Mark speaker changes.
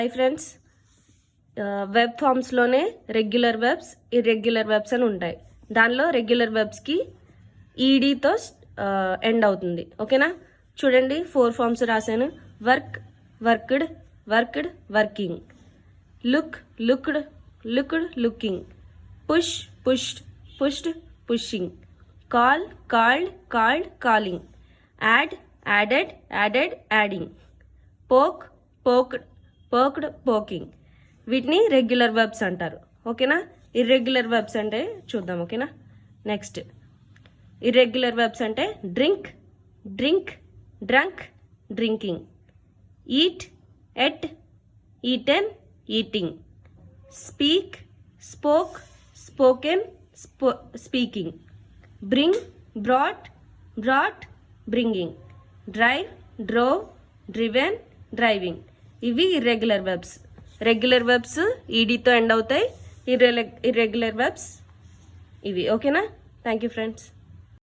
Speaker 1: High friends, verb ఫామ్స్లోనే regular verbs, irregular verbs అని ఉంటాయి. దానిలో రెగ్యులర్ వెబ్స్కి ఈడీతో ఎండ్ అవుతుంది. ఓకేనా, చూడండి 4 ఫామ్స్ రాశాను. Work, worked, worked, working. Look, looked, looked, looking. Push, pushed, pushed, pushing. Call, called, called, calling. Add, added, added, adding. Poke, poked, poked, poking. వీటిని regular verbs అంటారు. ఓకేనా, ఇర్రెగ్యులర్ వెబ్స్ అంటే చూద్దాం. ఓకేనా, నెక్స్ట్ ఇర్రెగ్యులర్ వెబ్స్ అంటే drink, drink, drunk, drinking. Eat, ate, eaten, eating. Speak, spoke, spoken, speaking. Bring, brought, brought, bringing. Drive, drove, driven, driving. ఇవి irregular verbs. Regular verbs ఈడీతో end అవుతాయి. Irregular verbs ఇవి. ఓకేనా, thank you friends.